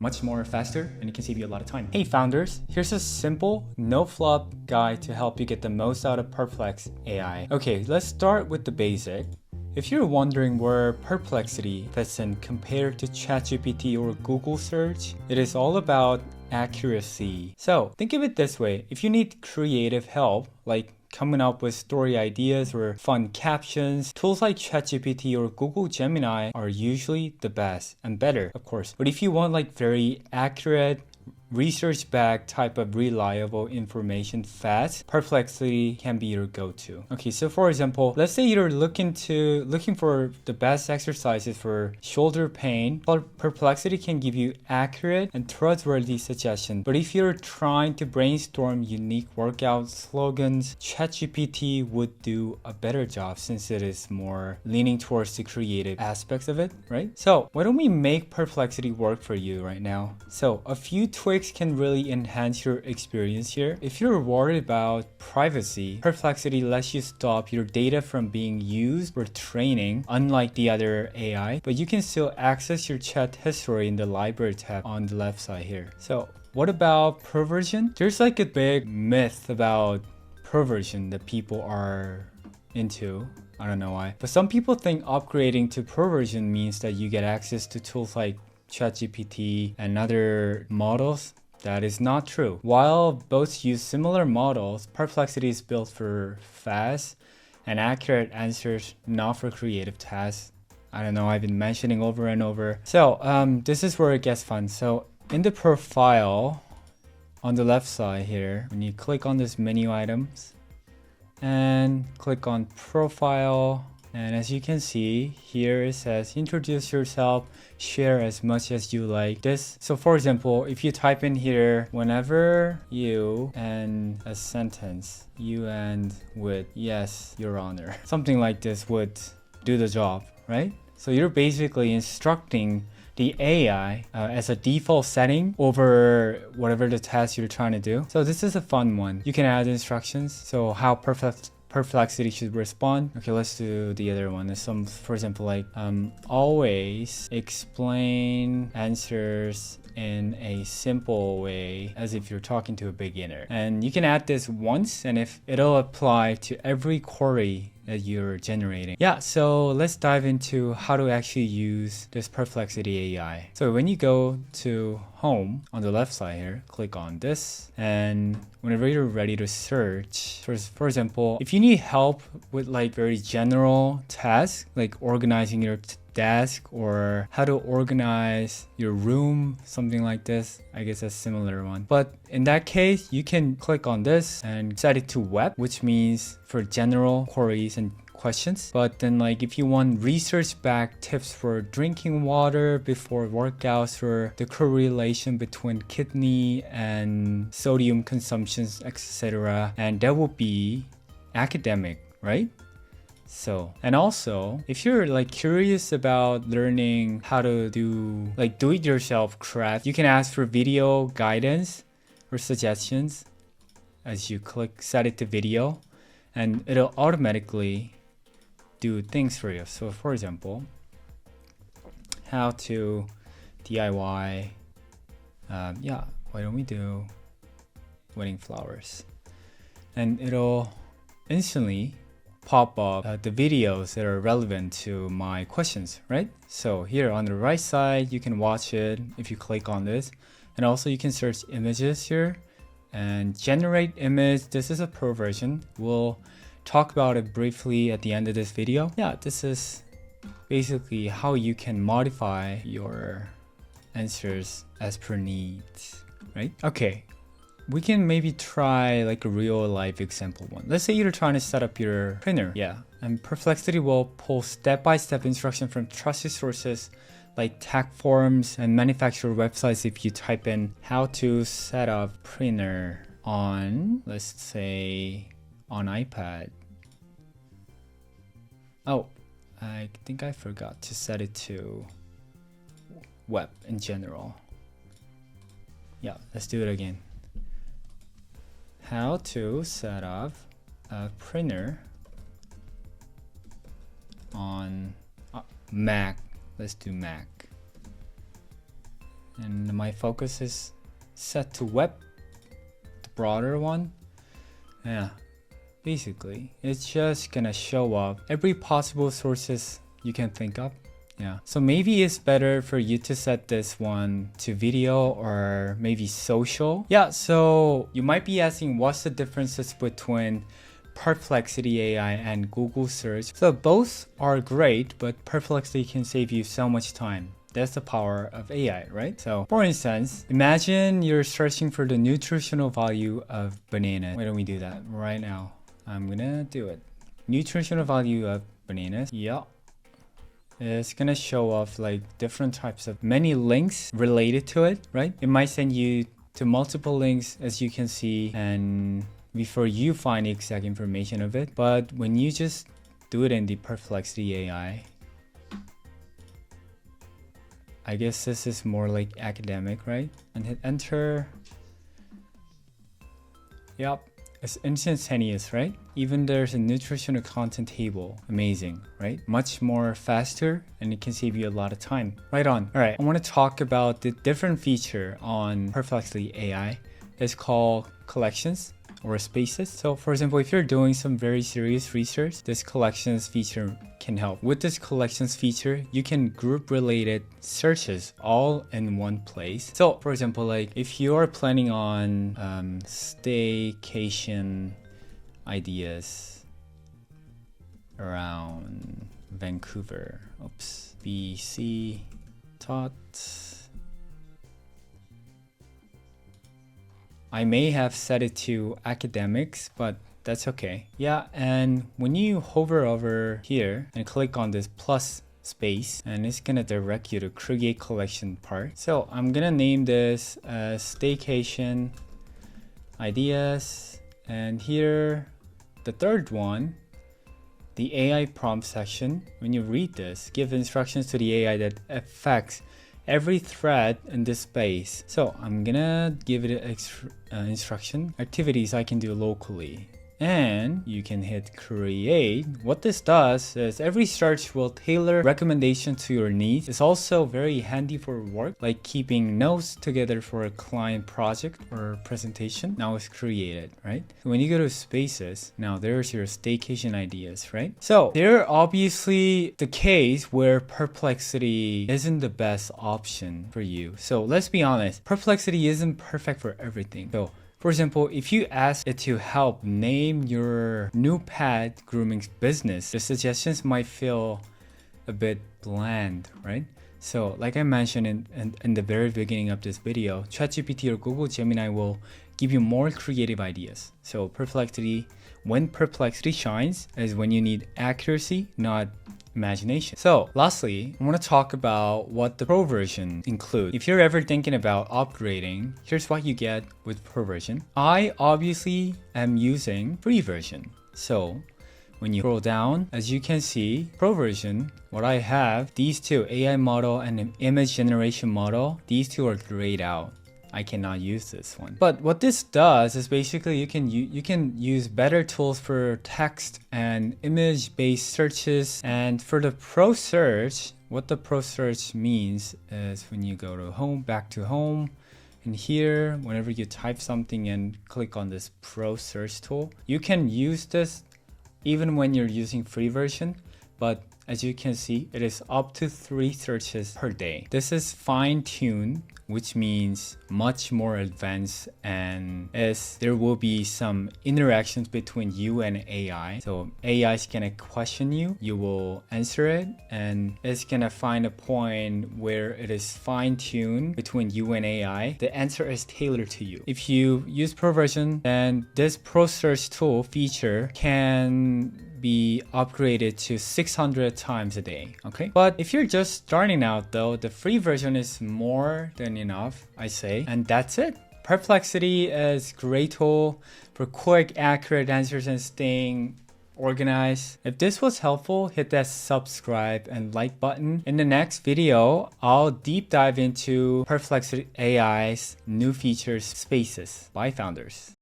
much more faster, and it can save you a lot of time. Hey founders, here's a simple, no flop guide to help you get the most out of Perplex AI. Okay, let's start with the basic. If you're wondering where Perplexity fits in compared to ChatGPT or Google search, it is all about accuracy. So think of it this way: if you need creative help, like coming up with story ideas or fun captions, tools like ChatGPT or Google Gemini are usually the best and better, of course. But if you want like very accurate, research-backed type of reliable information fast, Perplexity can be your go-to. Okay, so for example, let's say you're looking for the best exercises for shoulder pain. Perplexity can give you accurate and trustworthy suggestions. But if you're trying to brainstorm unique workout slogans, ChatGPT would do a better job since it is more leaning towards the creative aspects of it, right? So why don't we make Perplexity work for you right now? So a few tweaks can really enhance your experience here. If you're worried about privacy, Perplexity lets you stop your data from being used for training, unlike the other AI, but you can still access your chat history in the library tab on the left side here. So what about perversion? There's like a big myth about perversion that people are into. I don't know why. But some people think upgrading to perversion means that you get access to tools like ChatGPT and other models. That is not true. While both use similar models, Perplexity is built for fast and accurate answers, not for creative tasks. I don't know, I've been mentioning over and over. So this is where it gets fun. So in the profile on the left side here, when you click on this menu items and click on profile, and as you can see here, it says introduce yourself, share as much as you like this. So for example, if you type in here, whenever you end a sentence, you end with yes, your honor. Something like this would do the job, right? So you're basically instructing the AI as a default setting over whatever the task you're trying to do. So this is a fun one. You can add instructions. So how Perplexity should respond. Okay, let's do the other one. There's some, for example, like always explain answers in a simple way as if you're talking to a beginner. And you can add this once, and if it'll apply to every query that you're generating. Yeah, so let's dive into how to actually use this Perplexity AI. So when you go to home on the left side here, click on this, and whenever you're ready to search, for example, if you need help with like very general tasks, like organizing your desk or how to organize your room, something like this. I guess a similar one. But in that case, you can click on this and set it to web, which means for general queries and questions. But then like if you want research-backed tips for drinking water before workouts or the correlation between kidney and sodium consumptions, etc., and that would be academic, right? So, and also, if you're like curious about learning how to do like do-it-yourself craft, you can ask for video guidance or suggestions as you click set it to video, and it'll automatically do things for you. So for example, how to DIY, why don't we do wedding flowers? And it'll instantly pop up the videos that are relevant to my questions, right? So here on the right side, you can watch it if you click on this. And also you can search images here and generate image. This is a pro version. We'll talk about it briefly at the end of this video. Yeah, this is basically how you can modify your answers as per needs, right? Okay. We can maybe try like a real life example one. Let's say you're trying to set up your printer. Yeah. And Perplexity will pull step-by-step instruction from trusted sources like tech forums and manufacturer websites if you type in how to set up printer on, let's say, on iPad. Oh, I think I forgot to set it to web in general. Yeah, let's do it again. How to set up a printer on Mac. Let's do Mac. And my focus is set to web, the broader one. Yeah, basically, it's just gonna show up every possible sources you can think of. Yeah, so maybe it's better for you to set this one to video or maybe social. Yeah, so you might be asking what's the differences between Perplexity AI and Google search. So both are great, but Perplexity can save you so much time. That's the power of AI, right? So for instance, imagine you're searching for the nutritional value of banana. Why don't we do that right now? I'm gonna do it. Nutritional value of bananas. Yeah. It's gonna show off like different types of many links related to it, right? It might send you to multiple links as you can see and before you find the exact information of it. But when you just do it in the Perplexity AI, I guess this is more like academic, right? And hit enter. Yep, it's instantaneous, right? Even there's a nutritional content table. Amazing, right? Much more faster and it can save you a lot of time. Right on. All right, I want to talk about the different feature on Perplexity AI. It's called collections or spaces. So for example, if you're doing some very serious research, this collections feature can help. With this collections feature, you can group related searches all in one place. So for example, like if you are planning on staycation ideas around Vancouver, BC, I may have set it to academics, but that's okay. Yeah, and when you hover over here and click on this plus space, and it's gonna direct you to create collection part. So I'm gonna name this staycation ideas, and here the third one, the AI prompt section. When you read this, give instructions to the AI that affects every thread in this space. So I'm gonna give it an instruction, activities I can do locally. And you can hit create. What this does is every search will tailor recommendation to your needs. It's also very handy for work, like keeping notes together for a client project or presentation. Now it's created, right? When you go to spaces, now there's your staycation ideas, right? So they're obviously the case where Perplexity isn't the best option for you. So let's be honest, Perplexity isn't perfect for everything. So for example, if you ask it to help name your new pet grooming business, the suggestions might feel a bit bland, right? So like I mentioned in the very beginning of this video, ChatGPT or Google Gemini will give you more creative ideas. So when Perplexity shines is when you need accuracy, not imagination. So lastly, I want to talk about what the Pro version includes. If you're ever thinking about upgrading, here's what you get with Pro version. I obviously am using free version. So when you scroll down, as you can see, Pro version, what I have, these two, AI model and an image generation model, these two are grayed out. I cannot use this one. But what this does is basically you can use better tools for text and image-based searches. And for the Pro search, what the Pro search means is when you go to home, back to home, and here, whenever you type something and click on this Pro search tool, you can use this even when you're using free version. But as you can see, it is up to 3 searches per day. This is fine-tuned, which means much more advanced, and as there will be some interactions between you and AI. So AI is gonna question you, you will answer it, and it's gonna find a point where it is fine-tuned between you and AI. The answer is tailored to you. If you use Pro version, then this Pro search tool feature can be upgraded to 600 times a day, okay? But if you're just starting out though, the free version is more than enough, I say, and that's it. Perplexity is a great tool for quick, accurate answers and staying organized. If this was helpful, hit that subscribe and like button. In the next video, I'll deep dive into Perplexity AI's new features, spaces. Bye, founders.